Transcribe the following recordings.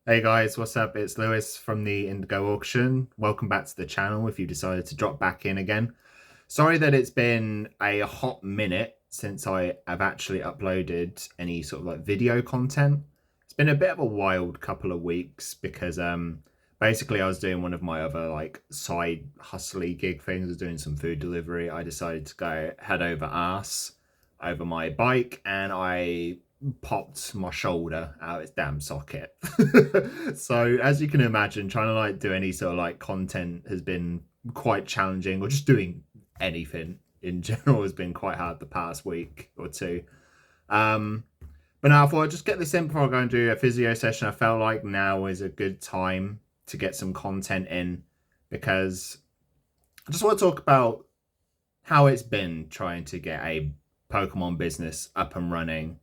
Hey guys, what's up? It's Lewis from the Indigo Auction. Welcome back to the channel if you decided to drop back in again. Sorry that it's been a hot minute since I have actually uploaded any sort of like video content. It's been a bit of a wild couple of weeks because basically I was doing one of my other like side hustly gig things. I was doing some food delivery. I decided to go head over arse over my bike and I popped my shoulder out its damn socket. So as you can imagine, trying to like do any sort of like content has been quite challenging, or just doing anything in general has been quite hard the past week or two. Um, but now I thought I'd just get this in before I go and do a physio session. I felt like now is a good time to get some content in because I just want to talk about how it's been trying to get a Pokemon business up and running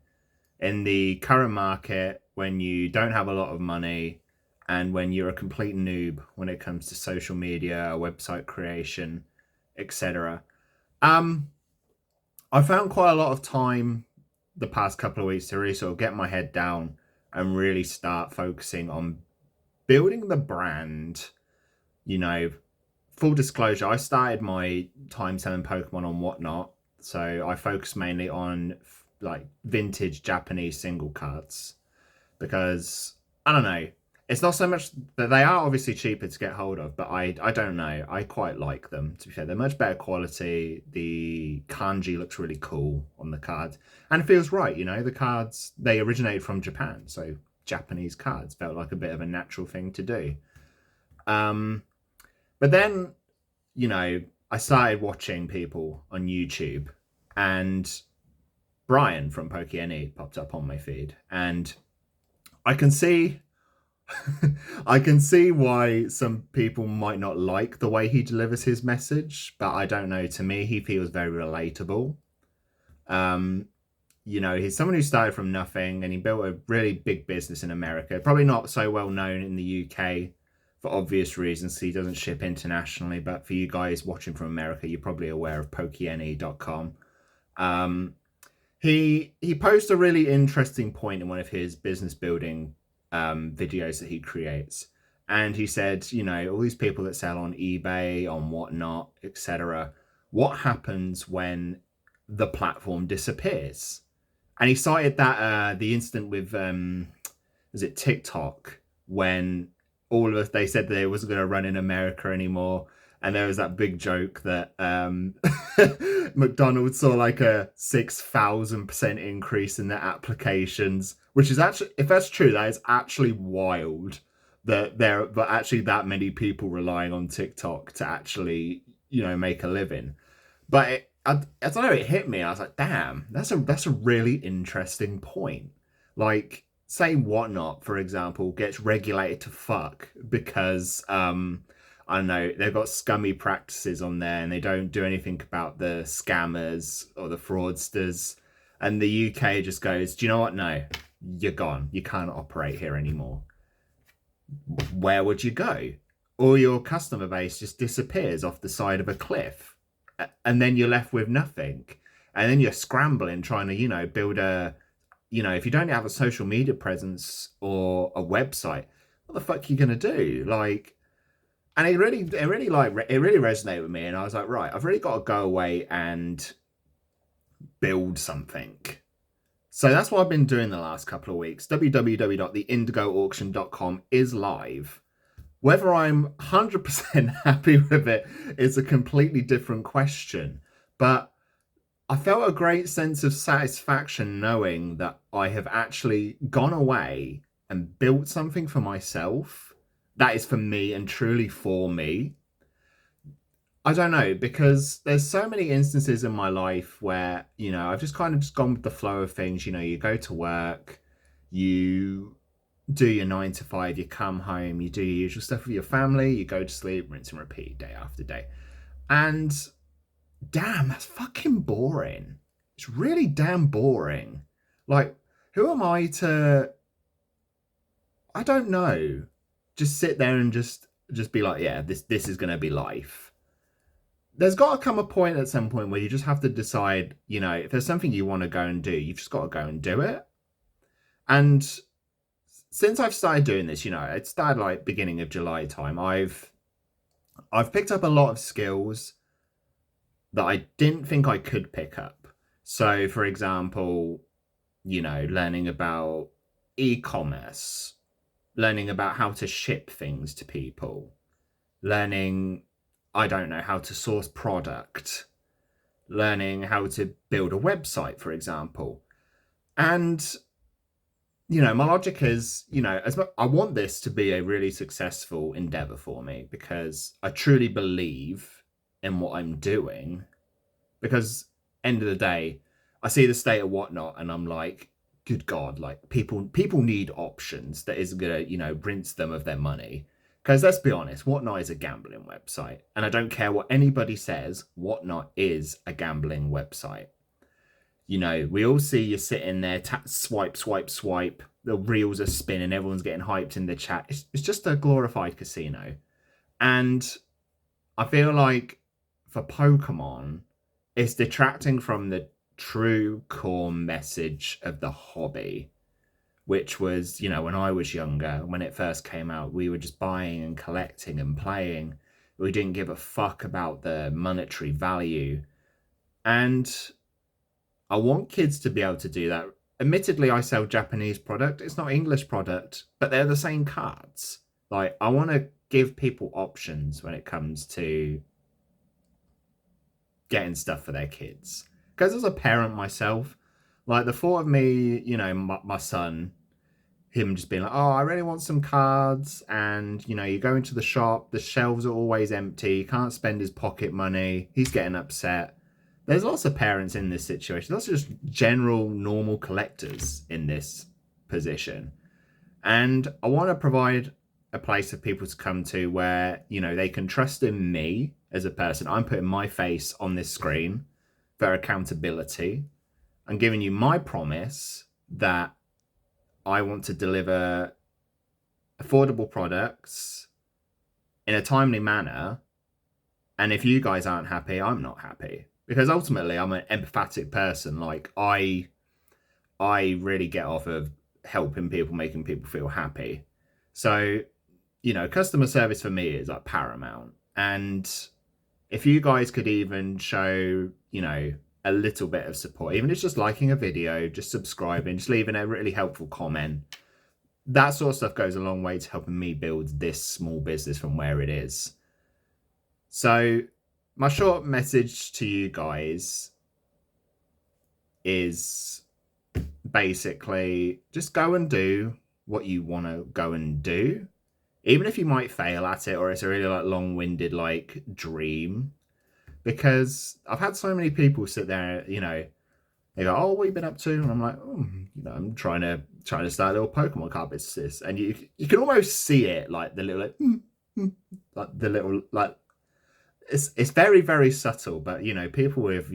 in the current market when you don't have a lot of money and when you're a complete noob when it comes to social media, website creation, etc. I found quite a lot of time the past couple of weeks to really sort of get my head down and really start focusing on building the brand. You know, full disclosure, I started my time selling Pokemon on Whatnot, so I focus mainly on like vintage Japanese single cards because I don't know. It's not so much that they are obviously cheaper to get hold of, but I don't know. I quite like them, to be fair. They're much better quality. The kanji looks really cool on the card. And it feels right, you know. The cards, they originated from Japan, so Japanese cards felt like a bit of a natural thing to do. Um, but then, you know, I started watching people on YouTube and Brian from Pokémon popped up on my feed, and I can see I can see why some people might not like the way he delivers his message, but I don't know. To me, he feels very relatable. Um, you know, he's someone who started from nothing and he built a really big business in America. Probably not so well known in the UK for obvious reasons. He doesn't ship internationally, but for you guys watching from America, you're probably aware of Pokene.com. Um, he posed a really interesting point in one of his business building videos that he creates, and he said, you know, all these people that sell on eBay, on Whatnot, etc. What happens when the platform disappears? And he cited that the incident with is it TikTok when all of us they said they wasn't going to run in America anymore, and there was that big joke that McDonald's saw like a 6,000% increase in their applications, which is actually, if that's true, that is actually wild that there are but actually that many people relying on TikTok to actually, you know, make a living. But I don't know, it hit me. I was like, damn, that's a really interesting point. Like, say Whatnot, for example, gets regulated to fuck because I don't know, they've got scummy practices on there and they don't do anything about the scammers or the fraudsters. And the UK just goes, do you know what? No, you're gone. You can't operate here anymore. Where would you go? Or your customer base just disappears off the side of a cliff. And then you're left with nothing. And then you're scrambling trying to, you know, build a, you know, if you don't have a social media presence or a website, what the fuck are you going to do? Like, and it really resonated with me, and I was like, right, I've really got to go away and build something. So that's what I've been doing the last couple of weeks. www.theindigoauction.com is live. Whether I'm 100% happy with it is a completely different question, but I felt a great sense of satisfaction knowing that I have actually gone away and built something for myself that is for me and truly for me. I don't know, because there's so many instances in my life where, you know, I've just kind of just gone with the flow of things. You know, you go to work, you do your 9 to 5, you come home, you do your usual stuff with your family, you go to sleep, rinse and repeat day after day. And damn, that's fucking boring. It's really damn boring. Like, who am I to, I don't know, just sit there and just be like, yeah, this is gonna be life. There's got to come a point at some point where you just have to decide, you know, if there's something you want to go and do, you've just got to go and do it. And since I've started doing this, it started like beginning of July time. I've picked up a lot of skills that I didn't think I could pick up. So, for example, learning about e-commerce, learning about how to ship things to people, learning, I don't know, how to source product, learning how to build a website, for example. And, my logic is, I want this to be a really successful endeavor for me because I truly believe in what I'm doing. Because end of the day, I see the state of Whatnot and I'm like, good God, like people need options that isn't gonna, rinse them of their money. Because let's be honest, Whatnot is a gambling website. And I don't care what anybody says, Whatnot is a gambling website. We all see you sitting there, swipe, swipe, swipe. The reels are spinning, everyone's getting hyped in the chat. It's just a glorified casino. And I feel like for Pokemon, it's detracting from the true core message of the hobby, which was, when I was younger, when it first came out, we were just buying and collecting and playing. We didn't give a fuck about the monetary value. And I want kids to be able to do that. Admittedly, I sell Japanese product. It's not English product, but they're the same cards. Like, I want to give people options when it comes to getting stuff for their kids. Because as a parent myself, like the thought of me, my son, him just being like, oh, I really want some cards. And, you go into the shop, the shelves are always empty. He can't spend his pocket money. He's getting upset. There's lots of parents in this situation. Lots of just general, normal collectors in this position. And I want to provide a place for people to come to where, they can trust in me as a person. I'm putting my face on this screen for accountability. I'm giving you my promise that I want to deliver affordable products in a timely manner. And if you guys aren't happy, I'm not happy. Because ultimately, I'm an empathetic person. Like, I really get off of helping people, making people feel happy. So, customer service for me is like paramount. And if you guys could even show, a little bit of support, even if it's just liking a video, just subscribing, just leaving a really helpful comment, that sort of stuff goes a long way to helping me build this small business from where it is. So my short message to you guys is basically just go and do what you want to go and do. Even if you might fail at it or it's a really like long-winded like dream. Because I've had so many people sit there, they go, oh, what have you been up to? And I'm like, oh, I'm trying to start a little Pokemon card business. And you can almost see it, like the little like the little like it's very, very subtle, but people with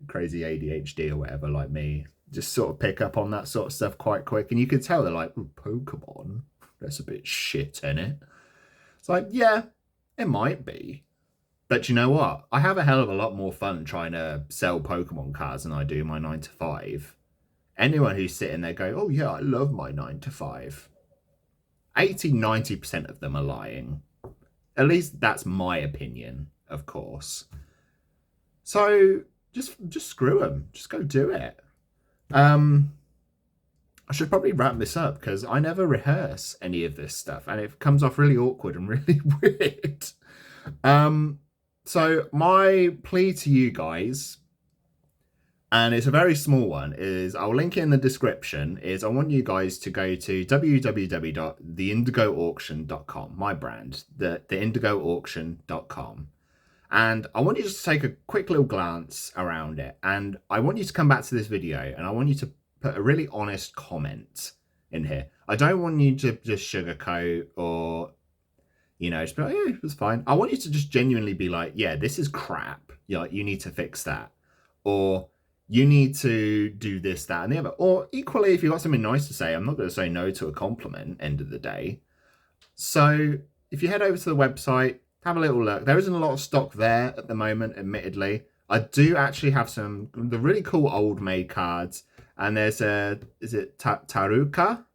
crazy ADHD or whatever like me just sort of pick up on that sort of stuff quite quick, and you can tell they're like, Pokemon, that's a bit shit, isn't it? It's like, yeah, it might be, but you know what? I have a hell of a lot more fun trying to sell Pokemon cards than I do my 9 to 5. Anyone who's sitting there going, oh yeah, I love my 9 to 5, 80-90% of them are lying. At least that's my opinion, of course. So just screw them. Just go do it. I should probably wrap this up because I never rehearse any of this stuff and it comes off really awkward and really weird. So my plea to you guys, and it's a very small one, is I'll link it in the description, is I want you guys to go to www.theindigoauction.com, my brand, the indigoauction.com. And I want you to just take a quick little glance around it. And I want you to come back to this video and I want you to put a really honest comment in here. I don't want you to just sugarcoat or, just be like, yeah, it was fine. I want you to just genuinely be like, yeah, this is crap. You need to fix that. Or you need to do this, that, and the other. Or equally, if you've got something nice to say, I'm not going to say no to a compliment, end of the day. So if you head over to the website, have a little look. There isn't a lot of stock there at the moment, admittedly. I do actually have the really cool old made cards. And there's is it Taruka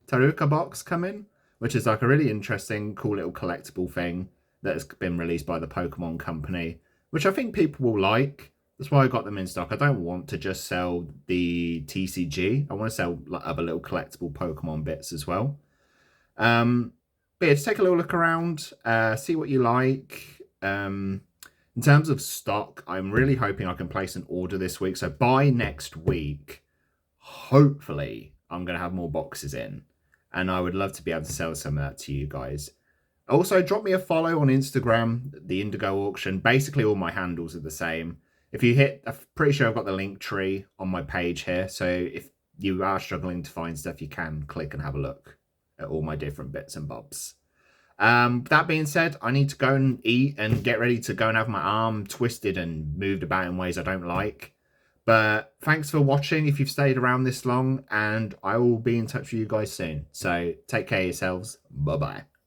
box coming? which is like a really interesting, cool little collectible thing that has been released by the Pokemon company, which I think people will like. That's why I got them in stock. I don't want to just sell the TCG. I want to sell like other little collectible Pokemon bits as well. But yeah, just take a little look around, see what you like. In terms of stock, I'm really hoping I can place an order this week. So by next week, hopefully, I'm going to have more boxes in. And I would love to be able to sell some of that to you guys. Also, drop me a follow on Instagram, the Indigo Auction. Basically, all my handles are the same. If you hit, I'm pretty sure I've got the link tree on my page here. So if you are struggling to find stuff, you can click and have a look at all my different bits and bobs. That being said, I need to go and eat and get ready to go and have my arm twisted and moved about in ways I don't like. But thanks for watching if you've stayed around this long, and I will be in touch with you guys soon. So take care of yourselves. Bye-bye.